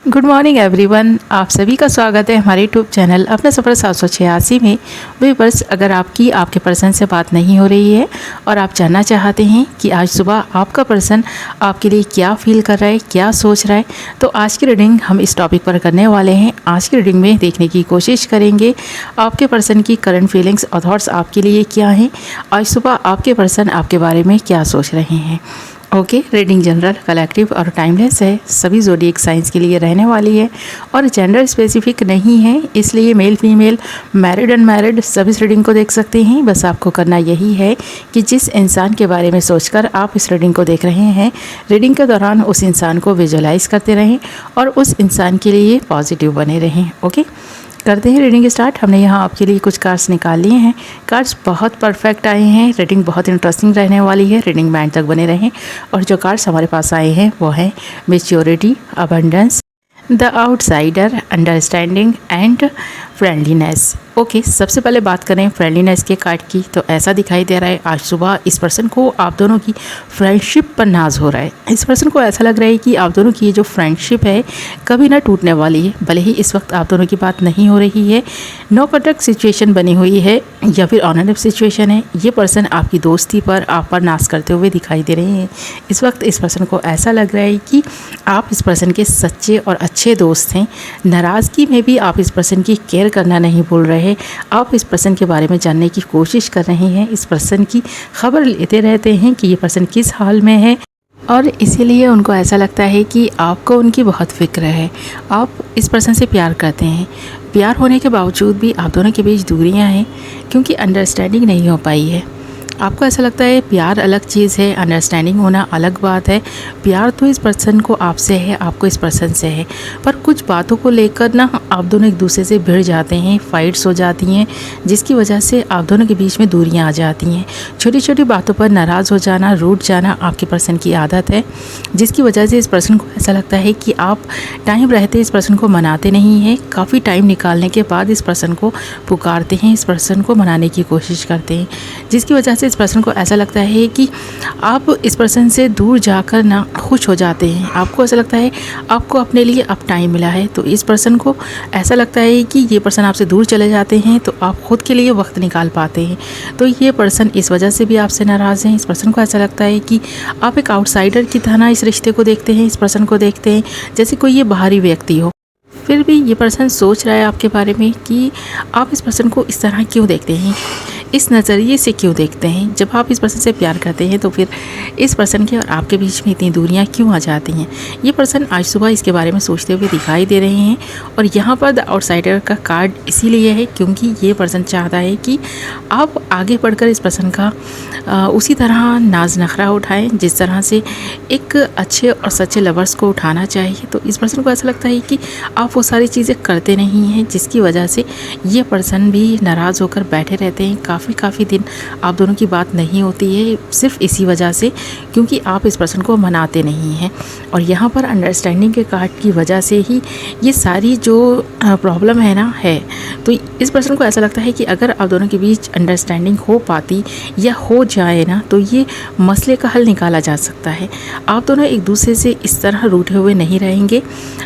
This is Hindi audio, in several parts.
गुड मॉर्निंग एवरीवन, आप सभी का स्वागत है हमारे यूट्यूब चैनल अपना सफ़र 786 में। व्यूअर्स, अगर आपके पर्सन से बात नहीं हो रही है और आप जानना चाहते हैं कि आज सुबह आपका पर्सन आपके लिए क्या फील कर रहा है, क्या सोच रहा है, तो आज की रीडिंग हम इस टॉपिक पर करने वाले हैं। आज की रीडिंग में देखने की कोशिश करेंगे आपके पर्सन की करंट फीलिंग्स और थॉट्स आपके लिए क्या हैं, आज सुबह आपके पर्सन आपके बारे में क्या सोच रहे हैं। ओके, रीडिंग जनरल, कलेक्टिव और टाइमलेस है, सभी ज़ोडिएक साइंस के लिए रहने वाली है और जेंडर स्पेसिफिक नहीं है, इसलिए मेल फीमेल, मैरिड अनमैरिड सभी इस रीडिंग को देख सकते हैं। बस आपको करना यही है कि जिस इंसान के बारे में सोचकर आप इस रीडिंग को देख रहे हैं, रीडिंग के दौरान उस इंसान को विजुअलाइज करते रहें और उस इंसान के लिए पॉजिटिव बने रहें। ओके, करते हैं रीडिंग स्टार्ट। हमने यहाँ आपके लिए कुछ कार्ड्स निकाल लिए हैं। कार्ड्स बहुत परफेक्ट आए हैं, रीडिंग बहुत इंटरेस्टिंग रहने वाली है, रीडिंग में एंड तक बने रहें। और जो कार्ड्स हमारे पास आए हैं वो हैं maturity, abundance, the outsider, understanding and friendliness. Okay, सबसे पहले बात करें फ्रेंडलीनेस के कार्ड की, तो ऐसा दिखाई दे रहा है आज सुबह इस पर्सन को आप दोनों की फ्रेंडशिप पर नाज हो रहा है। इस पर्सन को ऐसा लग रहा है कि आप दोनों की ये जो फ्रेंडशिप है कभी ना टूटने वाली है। भले ही इस वक्त आप दोनों की बात नहीं हो रही है, नो कॉन्टैक्ट सिचुएशन बनी हुई है या फिर ऑनर सिचुएशन है, ये पर्सन आपकी दोस्ती पर आप पर नाज करते हुए दिखाई दे रहे हैं। इस वक्त इस पर्सन को ऐसा लग रहा है कि आप इस पर्सन के सच्चे और अच्छे दोस्त हैं। नाराज़गी में भी आप इस पर्सन की केयर करना नहीं भूल रहे, आप इस पर्सन के बारे में जानने की कोशिश कर रहे हैं, इस पर्सन की खबर लेते रहते हैं कि ये पर्सन किस हाल में है और इसीलिए उनको ऐसा लगता है कि आपको उनकी बहुत फिक्र है। आप इस पर्सन से प्यार करते हैं, प्यार होने के बावजूद भी आप दोनों के बीच दूरियां हैं क्योंकि अंडरस्टैंडिंग नहीं हो पाई है। आपको ऐसा लगता है प्यार अलग चीज़ है, अंडरस्टैंडिंग होना अलग बात है। प्यार तो इस पर्सन को आपसे है, आपको इस पर्सन से है, पर कुछ बातों को लेकर ना आप दोनों एक दूसरे से भिड़ जाते हैं, फाइट्स हो जाती हैं, जिसकी वजह से आप दोनों के बीच में दूरियां आ जाती हैं। छोटी छोटी बातों पर नाराज़ हो जाना, रूठ जाना आपके पर्सन की आदत है, जिसकी वजह से इस पर्सन को ऐसा लगता है कि आप टाइम रहते इस पर्सन को मनाते नहीं हैं। काफ़ी टाइम निकालने के बाद इस पर्सन को पुकारते हैं, इस पर्सन को मनाने की कोशिश करते हैं, जिसकी वजह से इस पर्सन को ऐसा लगता है कि आप इस पर्सन से दूर जाकर ना खुश हो जाते हैं। आपको ऐसा लगता है आपको अपने लिए अब टाइम मिला है, तो इस पर्सन को ऐसा लगता है कि ये पर्सन आपसे दूर चले जाते हैं तो आप खुद के लिए वक्त निकाल पाते हैं। तो ये पर्सन इस वजह से भी आपसे नाराज़ हैं। इस पर्सन को ऐसा लगता है कि आप एक आउटसाइडर की तरह इस रिश्ते को देखते हैं, इस पर्सन को देखते हैं जैसे कोई ये बाहरी व्यक्ति हो। फिर भी ये पर्सन सोच रहा है आपके बारे में कि आप इस पर्सन को इस तरह क्यों देखते हैं, इस नज़रिए से क्यों देखते हैं। जब आप इस पर्सन से प्यार करते हैं तो फिर इस पर्सन के और आपके बीच में इतनी दूरियां क्यों आ जाती हैं। ये पर्सन आज सुबह इसके बारे में सोचते हुए दिखाई दे रहे हैं और यहाँ पर द आउटसाइडर का कार्ड इसीलिए है क्योंकि ये पर्सन चाहता है कि आप आगे बढ़कर इस पर्सन का उसी तरह नाज नखरा उठाएँ जिस तरह से एक अच्छे और सच्चे लवर्स को उठाना चाहिए। तो इस पर्सन को ऐसा लगता है कि आप वो सारी चीज़ें करते नहीं हैं, जिसकी वजह से ये पर्सन भी नाराज़ होकर बैठे रहते हैं। काफ़ी दिन आप दोनों की बात नहीं होती है, सिर्फ इसी वजह से क्योंकि आप इस पर्सन को मनाते नहीं हैं। और यहाँ पर अंडरस्टैंडिंग के कार्ड की वजह से ही ये सारी जो प्रॉब्लम है ना है। तो इस पर्सन को ऐसा लगता है कि अगर आप दोनों के बीच अंडरस्टैंडिंग हो पाती या हो जाए ना तो ये मसले का हल निकाला जा सकता है। आप दोनों एक दूसरे से इस तरह रूठे हुए नहीं रहेंगे।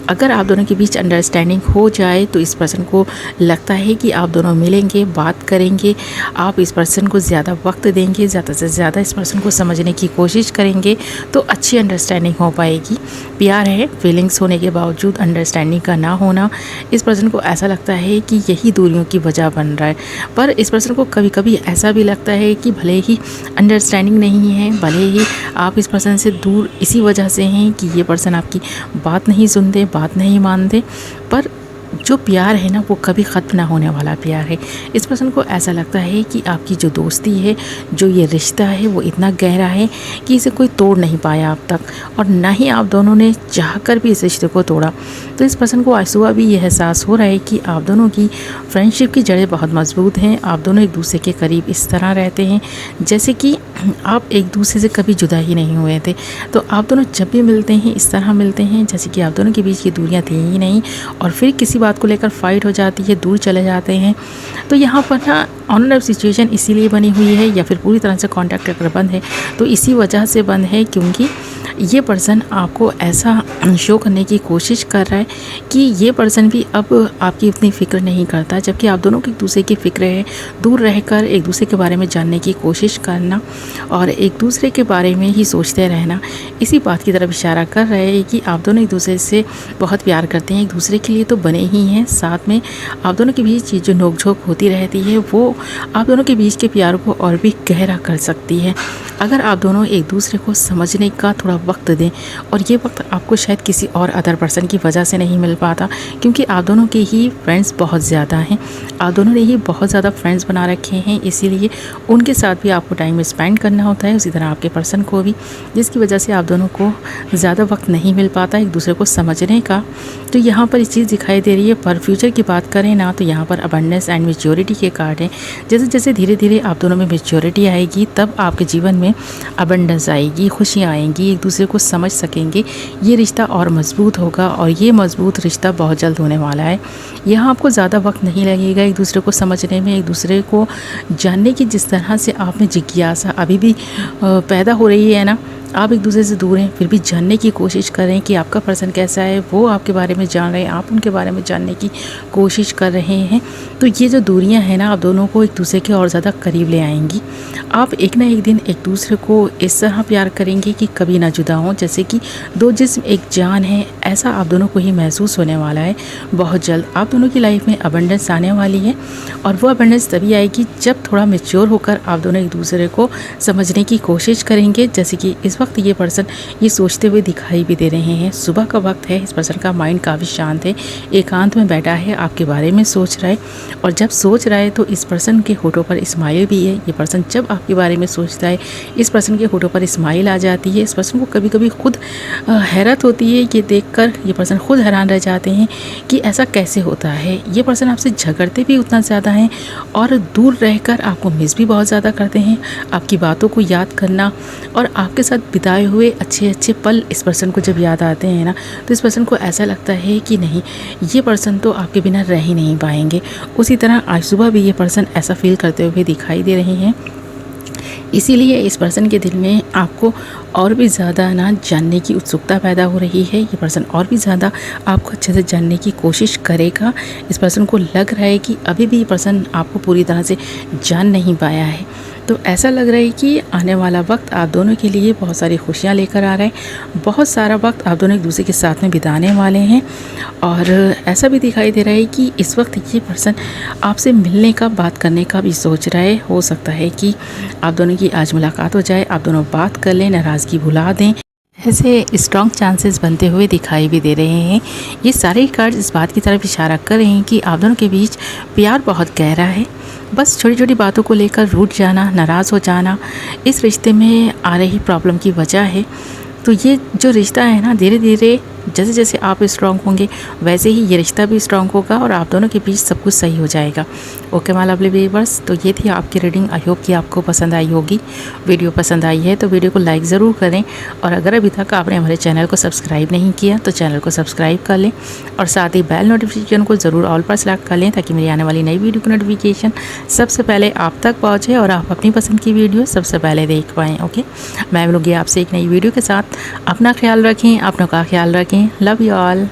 अगर आप दोनों के बीच अंडरस्टैंडिंग हो जाए तो इस पर्सन को लगता है कि आप दोनों मिलेंगे, बात करेंगे, आप इस पर्सन को ज़्यादा वक्त देंगे, ज़्यादा से ज़्यादा इस पर्सन को समझने की कोशिश करेंगे तो अच्छी अंडरस्टैंडिंग हो पाएगी। प्यार है, फीलिंग्स होने के बावजूद अंडरस्टैंडिंग का ना होना, इस पर्सन को ऐसा लगता है कि यही दूरियों की वजह बन रहा है। पर इस पर्सन को कभी कभी ऐसा भी लगता है कि भले ही अंडरस्टैंडिंग नहीं है, भले ही आप इस पर्सन से दूर इसी वजह से हैं कि ये पर्सन आपकी बात नहीं सुनते, बात नहीं मानते, पर जो प्यार है ना वो कभी ख़त्म ना होने वाला प्यार है। इस पर्सन को ऐसा लगता है कि आपकी जो दोस्ती है, जो ये रिश्ता है वो इतना गहरा है कि इसे कोई तोड़ नहीं पाया अब तक और ना ही आप दोनों ने चाहकर भी इस रिश्ते को तोड़ा। तो इस पर्सन को आज सुबह भी यह एहसास हो रहा है कि आप दोनों की फ्रेंडशिप की जड़ें बहुत मजबूत हैं। आप दोनों एक दूसरे के करीब इस तरह रहते हैं जैसे कि आप एक दूसरे से कभी जुदा ही नहीं हुए थे। तो आप दोनों जब भी मिलते हैं इस तरह मिलते हैं जैसे कि आप दोनों के बीच की दूरियां थी ही नहीं और फिर किसी बात को लेकर फाइट हो जाती है, दूर चले जाते हैं। तो यहाँ पर ना ऑन ऑफ सिचुएशन इसीलिए बनी हुई है या फिर पूरी तरह से कांटेक्ट अगर बंद है तो इसी वजह से बंद है क्योंकि ये पर्सन आपको ऐसा शो करने की कोशिश कर रहा है कि ये पर्सन भी अब आपकी उतनी फ़िक्र नहीं करता, जबकि आप दोनों की एक दूसरे की फ़िक्र है। दूर रहकर एक दूसरे के बारे में जानने की कोशिश करना और एक दूसरे के बारे में ही सोचते रहना, इसी बात की तरफ इशारा कर रहे हैं कि आप दोनों एक दूसरे से बहुत प्यार करते हैं, एक दूसरे के लिए तो बने ही हैं। साथ में आप दोनों के बीच जो नोक-झोंक होती रहती है वो आप दोनों के बीच के प्यार को और भी गहरा कर सकती है, अगर आप दोनों एक दूसरे को समझने का थोड़ा वक्त दें। और ये वक्त आपको शायद किसी और अदर पर्सन की वजह से नहीं मिल पाता, क्योंकि आप दोनों के ही फ्रेंड्स बहुत ज़्यादा हैं, आप दोनों ने ही बहुत ज़्यादा फ्रेंड्स बना रखे हैं, इसीलिए उनके साथ भी आपको टाइम स्पेंड करना होता है, उसी तरह आपके पर्सन को भी, जिसकी वजह से आप दोनों को ज़्यादा वक्त नहीं मिल पाता एक दूसरे को समझने का। तो यहाँ पर इस चीज़ दिखाई दे रही है। पर फ्यूचर की बात करें ना, तो यहाँ पर अबंडेंस एंड मैच्योरिटी के कार्ड हैं। जैसे जैसे धीरे धीरे आप दोनों में मैच्योरिटी आएगी, तब आपके जीवन में अबंडेंस आएगी, खुशियाँ आएंगी, एक दूसरे को समझ सकेंगे, ये रिश्ता और मजबूत होगा और ये मजबूत रिश्ता बहुत जल्द होने वाला है। यहाँ आपको ज़्यादा वक्त नहीं लगेगा एक दूसरे को समझने में, एक दूसरे को जानने की। जिस तरह से आप में जिज्ञासा अभी भी पैदा हो रही है ना, आप एक दूसरे से दूर हैं फिर भी जानने की कोशिश करें कि आपका पर्सन कैसा है, वो आपके बारे में जान रहे हैं, आप उनके बारे में जानने की कोशिश कर रहे हैं। तो ये जो दूरियां हैं ना, आप दोनों को एक दूसरे के और ज़्यादा करीब ले आएंगी। आप एक ना एक दिन एक दूसरे को इस तरह प्यार करेंगे कि कभी ना जुदा हों, जैसे कि दो जिस्म एक जान है, ऐसा आप दोनों को ही महसूस होने वाला है। बहुत जल्द आप दोनों की लाइफ में अबंडेंस आने वाली है, और वो अबंडेंस तभी आएगी जब थोड़ा मैच्योर होकर आप दोनों एक दूसरे को समझने की कोशिश करेंगे। जैसे कि इस वक्त ये पर्सन ये सोचते हुए दिखाई भी दे रहे हैं। सुबह का वक्त है, इस पर्सन का माइंड काफ़ी शांत है, एकांत में बैठा है, आपके बारे में सोच रहा है। और जब सोच रहा है तो इस पर्सन के होठों पर स्माइल भी है। ये पर्सन जब आपके बारे में सोचता है, इस पर्सन के होठों पर स्माइल आ जाती है। इस पर्सन को कभी कभी खुद हैरत होती है, ये देखकर ये पर्सन खुद हैरान रह जाते हैं कि ऐसा कैसे होता है। ये पर्सन आपसे झगड़ते भी उतना ज़्यादा हैं और दूर रहकर आपको मिस भी बहुत ज़्यादा करते हैं। आपकी बातों को याद करना और आपके साथ बिताए हुए अच्छे अच्छे पल इस पर्सन को जब याद आते हैं ना, तो इस पर्सन को ऐसा लगता है कि नहीं, ये पर्सन तो आपके बिना रह ही नहीं पाएंगे। उसी तरह आज सुबह भी ये पर्सन ऐसा फील करते हुए दिखाई दे रहे हैं। इसीलिए इस पर्सन के दिल में आपको और भी ज़्यादा ना जानने की उत्सुकता पैदा हो रही है। ये पर्सन और भी ज़्यादा आपको अच्छे से जानने की कोशिश करेगा। इस पर्सन को लग रहा है कि अभी भी ये पर्सन आपको पूरी तरह से जान नहीं पाया है। तो ऐसा लग रहा है कि आने वाला वक्त आप दोनों के लिए बहुत सारी खुशियाँ लेकर आ रहा है। बहुत सारा वक्त आप दोनों एक दूसरे के साथ में बिताने वाले हैं। और ऐसा भी दिखाई दे रहा है कि इस वक्त ये पर्सन आपसे मिलने का, बात करने का भी सोच रहा है। हो सकता है कि आप दोनों की आज मुलाकात हो जाए, आप दोनों बात कर लें, नाराज़गी भुला दें। ऐसे स्ट्रॉन्ग चांसेस बनते हुए दिखाई भी दे रहे हैं। ये सारे कार्ड इस बात की तरफ इशारा कर रहे हैं कि आप दोनों के बीच प्यार बहुत गहरा है। बस छोटी छोटी बातों को लेकर रूठ जाना, नाराज़ हो जाना, इस रिश्ते में आ रही प्रॉब्लम की वजह है। तो ये जो रिश्ता है ना, धीरे धीरे जैसे जैसे आप स्ट्रॉन्ग होंगे वैसे ही ये रिश्ता भी स्ट्रॉन्ग होगा और आप दोनों के बीच सब कुछ सही हो जाएगा। ओके माय लवली व्यूअर्स, तो ये थी आपकी रीडिंग। आई होप कि आपको पसंद आई होगी। वीडियो पसंद आई है तो वीडियो को लाइक ज़रूर करें, और अगर अभी तक आपने हमारे चैनल को सब्सक्राइब नहीं किया तो चैनल को सब्सक्राइब कर लें, और साथ ही बेल नोटिफिकेशन को ज़रूर ऑल पर सेलेक्ट कर लें, ताकि मेरी आने वाली नई वीडियो की नोटिफिकेशन सबसे पहले आप तक पहुँचे और आप अपनी पसंद की वीडियो सबसे पहले देख पाएँ। ओके, मैं मिलूँगी आपसे एक नई वीडियो के साथ। अपना ख्याल रखें, अपनों का ख्याल रखें। Love you all.